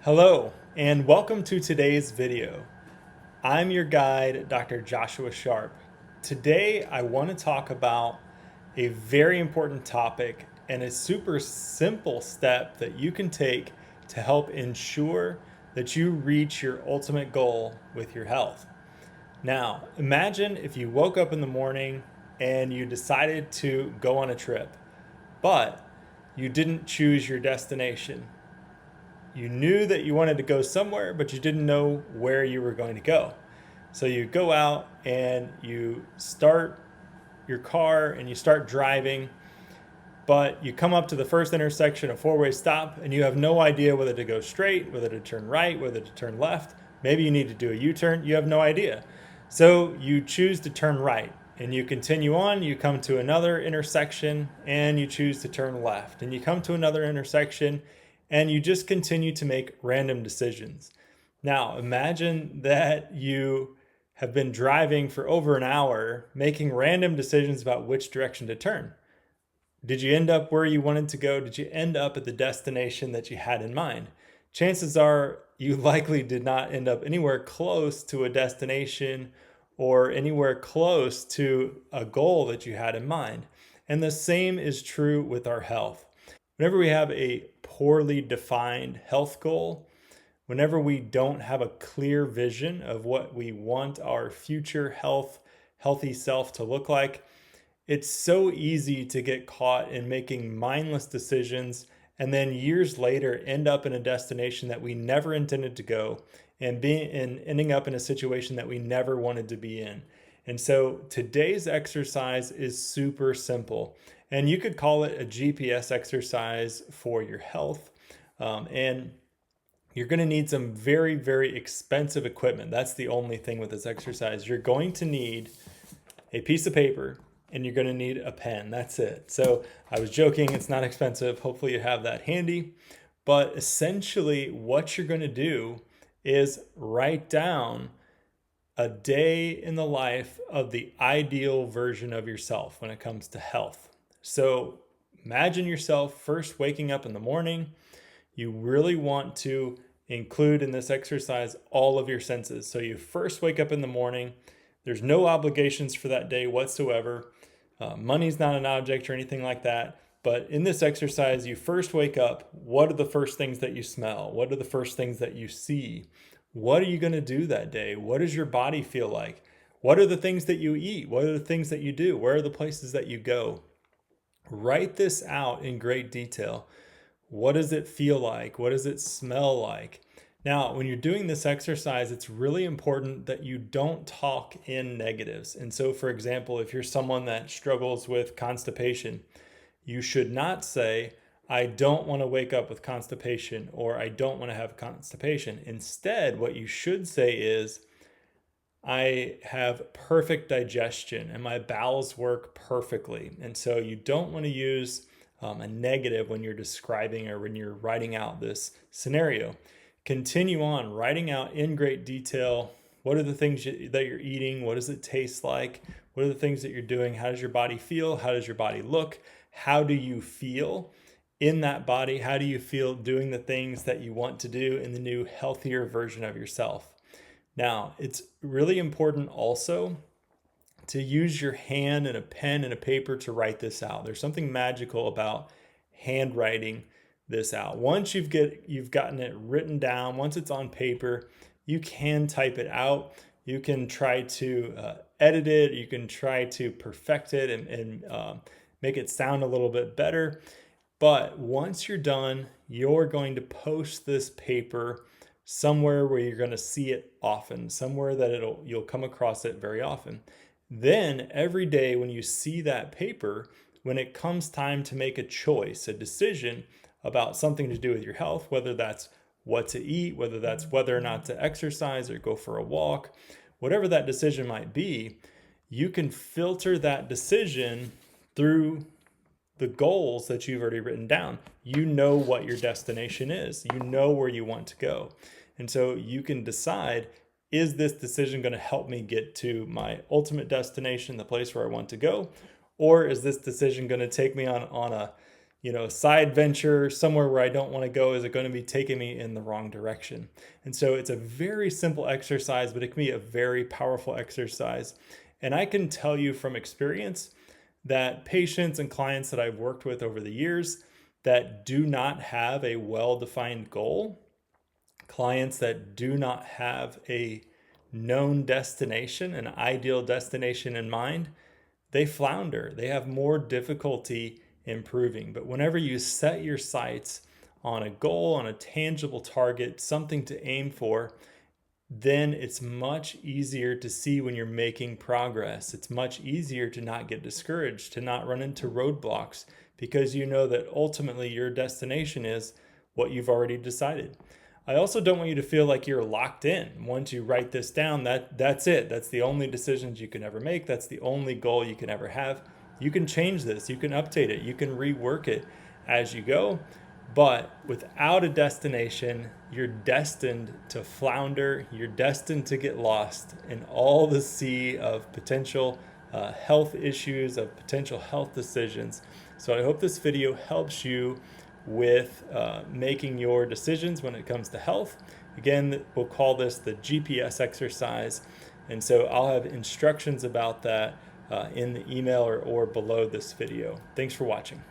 Hello, and welcome to today's video. I'm your guide, Dr. Joshua Sharp. Today, I want to talk about a very important topic and a super simple step that you can take to help ensure that you reach your ultimate goal with your health. Now, imagine if you woke up in the morning and you decided to go on a trip, but you didn't choose your destination. You knew that you wanted to go somewhere, but you didn't know where you were going to go. So you go out and you start your car and you start driving, but you come up to the first intersection, a four-way stop, and you have no idea whether to go straight, whether to turn right, whether to turn left. Maybe you need to do a U-turn. You have no idea. So you choose to turn right and you continue on. You come to another intersection and you choose to turn left, and you come to another intersection and you just continue to make random decisions. Now, imagine that you have been driving for over an hour, making random decisions about which direction to turn. Did you end up where you wanted to go? Did you end up at the destination that you had in mind? Chances are you likely did not end up anywhere close to a destination or anywhere close to a goal that you had in mind. And the same is true with our health. Whenever we have a poorly defined health goal, whenever we don't have a clear vision of what we want our future healthy self to look like, it's so easy to get caught in making mindless decisions and then years later end up in a destination that we never intended to go and ending up in a situation that we never wanted to be in. And so today's exercise is super simple, and you could call it a GPS exercise for your health. And you're going to need some very, very expensive equipment. That's the only thing with this exercise. You're going to need a piece of paper and you're going to need a pen. That's it. So I was joking, it's not expensive. Hopefully you have that handy. But essentially what you're going to do is write down a day in the life of the ideal version of yourself when it comes to health. So imagine yourself first waking up in the morning. You really want to include in this exercise all of your senses. So you first wake up in the morning. There's no obligations for that day whatsoever. Money's not an object or anything like that. But in this exercise, you first wake up. What are the first things that you smell? What are the first things that you see? What are you going to do that day? What does your body feel like? What are the things that you eat? What are the things that you do? Where are the places that you go? Write this out in great detail. What does it feel like? What does it smell like? Now, when you're doing this exercise, it's really important that you don't talk in negatives. And so, for example, if you're someone that struggles with constipation, you should not say, I don't want to wake up with constipation, or I don't want to have constipation. Instead, what you should say is, I have perfect digestion and my bowels work perfectly. And so you don't want to use a negative when you're describing or when you're writing out this scenario. Continue on writing out in great detail. What are the things that you're eating? What does it taste like? What are the things that you're doing? How does your body feel? How does your body look? How do you feel in that body? How do you feel doing the things that you want to do in the new, healthier version of yourself? Now, it's really important also to use your hand and a pen and a paper to write this out. There's something magical about handwriting this out. Once you've gotten it written down, once it's on paper, you can type it out. You can try to edit it. You can try to perfect it and make it sound a little bit better. But once you're done, you're going to post this paper somewhere where you're going to see it often, somewhere that you'll come across it very often. Then every day when you see that paper, when it comes time to make a choice, a decision about something to do with your health, whether that's what to eat, whether that's whether or not to exercise or go for a walk, whatever that decision might be, you can filter that decision through the goals that you've already written down. You know what your destination is. You know where you want to go. And so you can decide, is this decision going to help me get to my ultimate destination, the place where I want to go? Or is this decision going to take me on a a side venture somewhere where I don't want to go? Is it going to be taking me in the wrong direction? And so it's a very simple exercise, but it can be a very powerful exercise. And I can tell you from experience that patients and clients that I've worked with over the years that do not have a well-defined goal, clients that do not have a known destination, an ideal destination in mind, they flounder. They have more difficulty improving. But whenever you set your sights on a goal, on a tangible target, something to aim for, then it's much easier to see when you're making progress. It's much easier to not get discouraged, to not run into roadblocks, because you know that ultimately your destination is what you've already decided. I also don't want you to feel like you're locked in. Once you write this down, that's it. That's the only decisions you can ever make. That's the only goal you can ever have. You can change this, you can update it, you can rework it as you go. But without a destination, you're destined to flounder. You're destined to get lost in all the sea of potential health issues, of potential health decisions. So I hope this video helps you with making your decisions when it comes to health. Again, we'll call this the GPS exercise. And so I'll have instructions about that in the email or below this video. Thanks for watching.